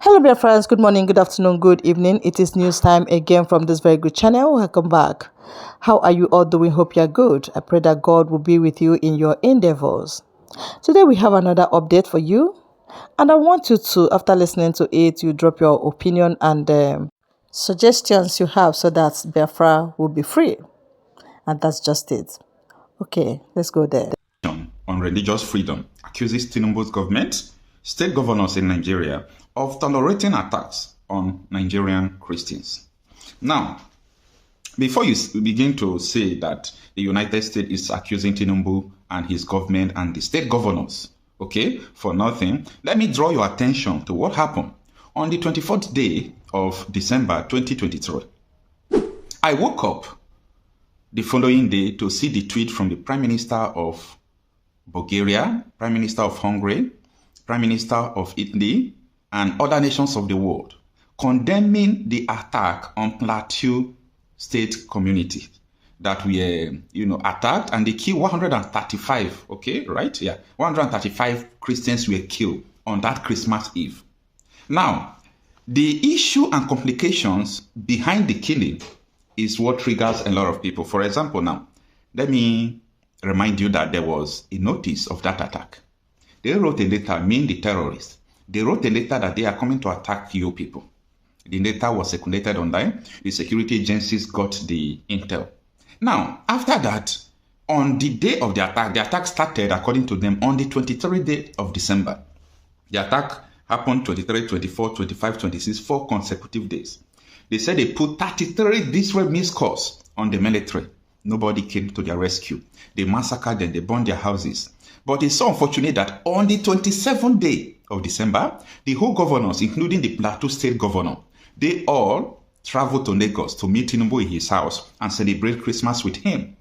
Hello, dear friends. Good morning, good afternoon, good evening. It is news time again from this very good channel. Welcome back. How are you all doing? Hope you're good. I pray that God will be with you in your endeavors. Today, we have another update for you. And I want you to, after listening to it, you drop your opinion and suggestions you have so that Biafra will be free. And that's just it. Okay, let's go there. On religious freedom accuses Tinubu's government, state governors in Nigeria, of tolerating attacks on Nigerian Christians. Now, before you begin to say that the United States is accusing Tinubu and his government and the state governors, okay, for nothing, let me draw your attention to what happened on the 24th day of December 2023. I woke up the following day to see the tweet from the Prime Minister of Bulgaria, Prime Minister of Hungary, Prime Minister of Italy, and other nations of the world condemning the attack on Plateau State community that were, attacked, and they killed 135, okay, right? Yeah, 135 Christians were killed on that Christmas Eve. Now, the issue and complications behind the killing is what triggers a lot of people. For example, now, let me remind you that there was a notice of that attack. They wrote a letter, meaning the terrorists. They wrote a letter that they are coming to attack you people. The letter was circulated online. The security agencies got the intel. Now, after that, on the day of the attack started, according to them, on the 23rd day of December. The attack happened 23, 24, 25, 26, 4 consecutive days. They said they put 33 different missed calls on the military. Nobody came to their rescue. They massacred them, they burned their houses. But it's so unfortunate that on the 27th day of December, the whole governors, including the Plateau State governor, they all traveled to Lagos to meet Tinubu in his house and celebrate Christmas with him.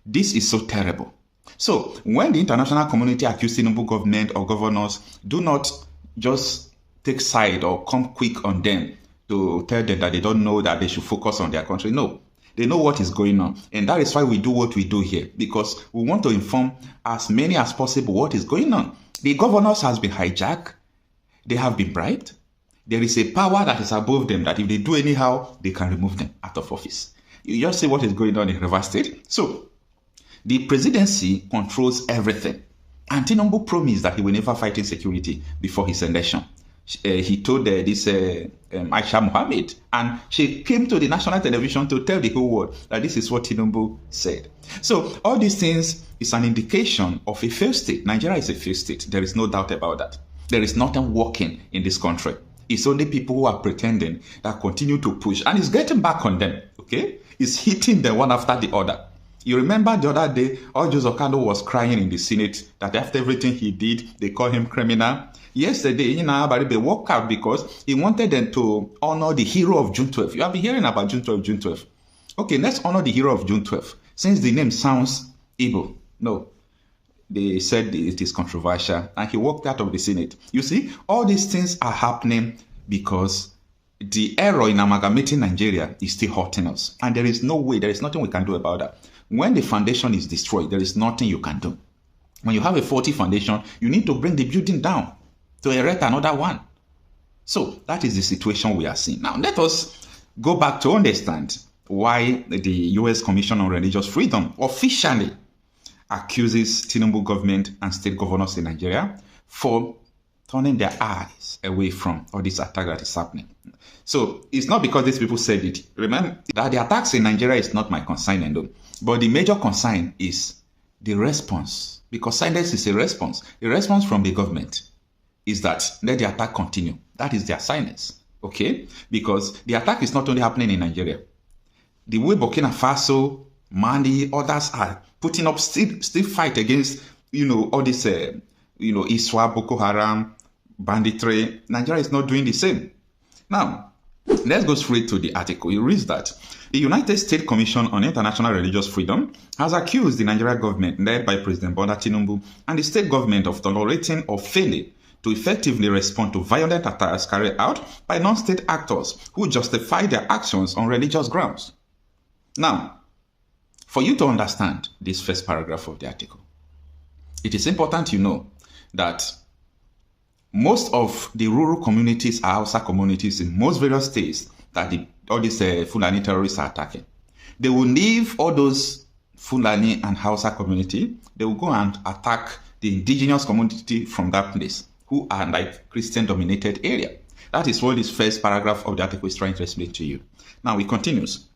This is so terrible. So when the international community accused Tinubu government or governors, do not just take side or come quick on them to tell them that they don't know that they should focus on their country. No. They know what is going on. And that is why we do what we do here, because we want to inform as many as possible what is going on. The governors has been hijacked. They have been bribed. There is a power that is above them that if they do anyhow, they can remove them out of office. You just see what is going on in Rivers State. So, the presidency controls everything. And Tinubu promised that he will never fight insecurity before his election. He told this Aisha Mohammed, and she came to the national television to tell the whole world that this is what Tinubu said. So all these things is an indication of a failed state. Nigeria is a failed state. There is no doubt about that. There is nothing working in this country. It's only people who are pretending that continue to push, and it's getting back on them, okay? It's hitting them one after the other. You remember the other day, Joseph Okado was crying in the Senate that after everything he did, they call him criminal. Yesterday, they walked out because he wanted them to honor the hero of June 12. You have been hearing about June 12, June 12. Okay, let's honor the hero of June 12. Since the name sounds evil. No, they said it is controversial, and he walked out of the Senate. You see, all these things are happening because the error in amalgamating Nigeria is still hurting us. And there is no way, there is nothing we can do about that. When the foundation is destroyed, there is nothing you can do. When you have a faulty foundation, you need to bring the building down to erect another one. So that is the situation we are seeing. Now, let us go back to understand why the U.S. Commission on Religious Freedom officially accuses Tinubu government and state governors in Nigeria for turning their eyes away from all this attack that is happening. So it's not because these people said it. Remember that the attacks in Nigeria is not my concern, though. But the major concern is the response, because silence is a response. The response from the government is that let the attack continue. That is their silence, okay? Because the attack is not only happening in Nigeria. The way Burkina Faso, Mali, others are putting up still fight against, all this, ISWA, Boko Haram, banditry. Nigeria is not doing the same. Now, let's go straight to the article. It reads that the United States Commission on International Religious Freedom has accused the Nigerian government, led by President Bola Tinubu, and the state government of tolerating or failing to effectively respond to violent attacks carried out by non-state actors who justify their actions on religious grounds. Now, for you to understand this first paragraph of the article, it is important you know that most of the rural communities are Hausa communities in most various states that all these Fulani terrorists are attacking. They will leave all those Fulani and Hausa community. They will go and attack the indigenous community from that place, who are like Christian-dominated area. That is what this first paragraph of the article is trying to explain to you. Now it continues.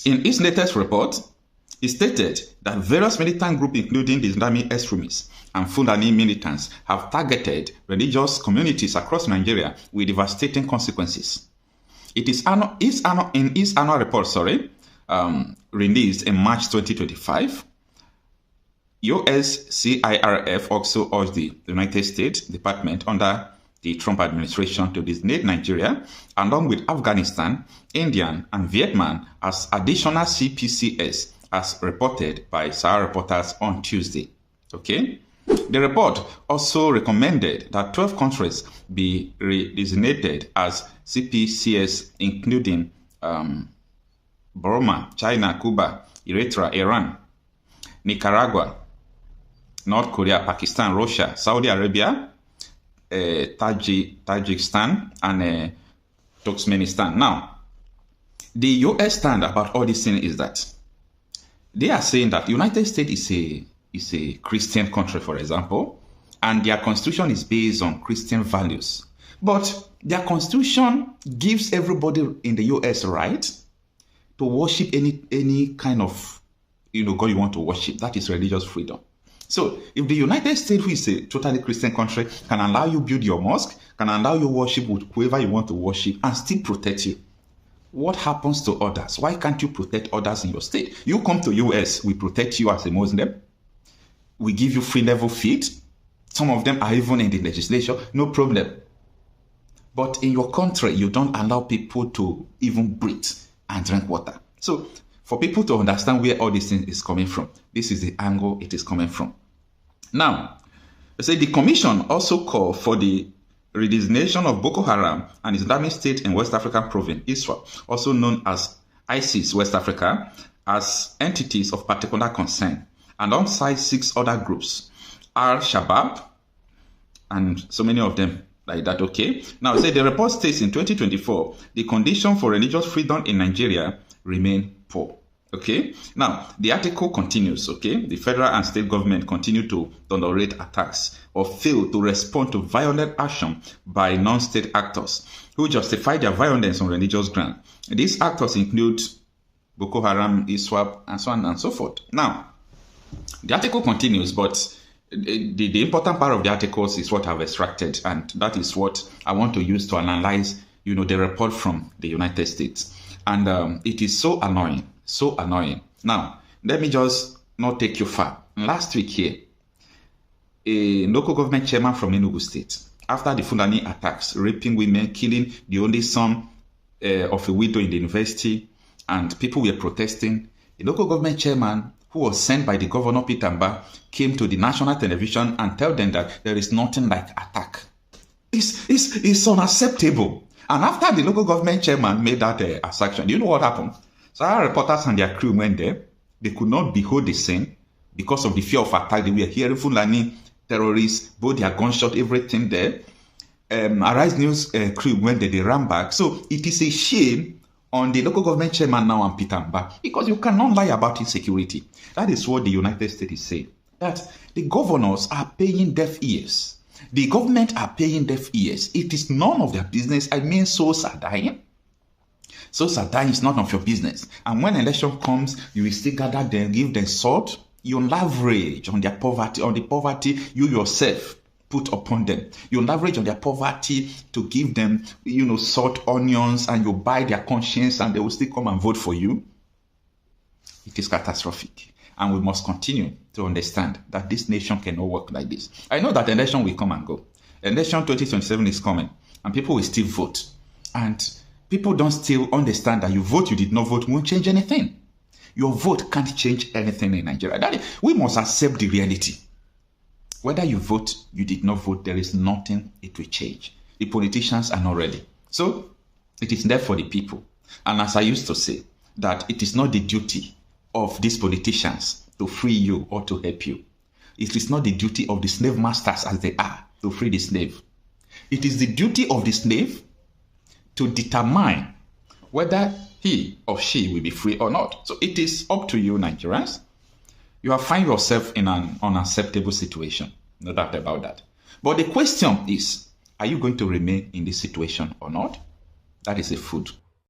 In its latest report, it stated that various militant groups, including the Islamic extremists and Fulani militants, have targeted religious communities across Nigeria with devastating consequences. It is in its annual report, released in March 2025. USCIRF also urged the United States Department under the Trump administration to designate Nigeria, along with Afghanistan, India, and Vietnam, as additional CPCS, as reported by Sahara reporters on Tuesday. Okay? The report also recommended that 12 countries be designated as CPCS, including Burma, China, Cuba, Eritrea, Iran, Nicaragua, North Korea, Pakistan, Russia, Saudi Arabia, Tajikistan, and Turkmenistan. Now, the US stand about all these things is that they are saying that the United States is a Christian country, for example, and their constitution is based on Christian values. But their constitution gives everybody in the US right to worship any kind of God you want to worship. That is religious freedom. So if the United States, who is a totally Christian country, can allow you build your mosque, can allow you worship with whoever you want to worship and still protect you, what happens to others? Why can't you protect others in your state? You come to US, we protect you as a Muslim. We give you free level feed. Some of them are even in the legislature, no problem. But in your country, you don't allow people to even breathe and drink water. So for people to understand where all this thing is coming from, this is the angle it is coming from. Now, the commission also called for the redesignation of Boko Haram and Islamic State in West African province, ISWAP, also known as ISIS West Africa, as entities of particular concern, alongside 6 other groups, Al-Shabaab, and so many of them like that. Okay. Now, the report states in 2024, the condition for religious freedom in Nigeria remain poor. Okay. Now, the article continues. Okay. The federal and state government continue to tolerate attacks or fail to respond to violent action by non-state actors who justify their violence on religious grounds. These actors include Boko Haram, ISWAP, and so on and so forth. Now, the article continues, but the important part of the articles is what I've extracted, and that is what I want to use to analyze, the report from the United States. And it is so annoying, so annoying. Now, let me just not take you far. Last week here, a local government chairman from Enugu State, after the Fulani attacks, raping women, killing the only son of a widow in the university, and people were protesting, a local government chairman who was sent by the governor, Peter Mbah, came to the national television and told them that there is nothing like attack. It's unacceptable. And after the local government chairman made that assertion, do you know what happened? So our reporters and their crew went there. They could not behold the scene because of the fear of attack. They were hearing Fulani terrorists, both their gunshot, everything there. Arise News crew went there, they ran back. So it is a shame on the local government chairman now and Peter Mbah, because you cannot lie about insecurity. That is what the United States is saying, that the governors are paying deaf ears. The government are paying deaf ears. It is none of their business. I mean, souls are dying. Souls are dying is none of your business. And when election comes, you will still gather them, give them salt. You leverage on their poverty, on the poverty you yourself put upon them. You leverage on their poverty to give them, salt, onions, and you buy their conscience, and they will still come and vote for you. It is catastrophic. And we must continue to understand that this nation cannot work like this. I know that election will come and go. Election 2027 is coming, and people will still vote. And people don't still understand that you vote, you did not vote, won't change anything. Your vote can't change anything in Nigeria. We must accept the reality. Whether you vote, you did not vote, there is nothing it will change. The politicians are not ready. So, it is there for the people. And as I used to say, that it is not the duty of these politicians to free you or to help you. It is not the duty of the slave masters as they are to free the slave. It is the duty of the slave to determine whether he or she will be free or not. So it is up to you, Nigerians. You have found yourself in an unacceptable situation. No doubt about that. But the question is, are you going to remain in this situation or not? That is a food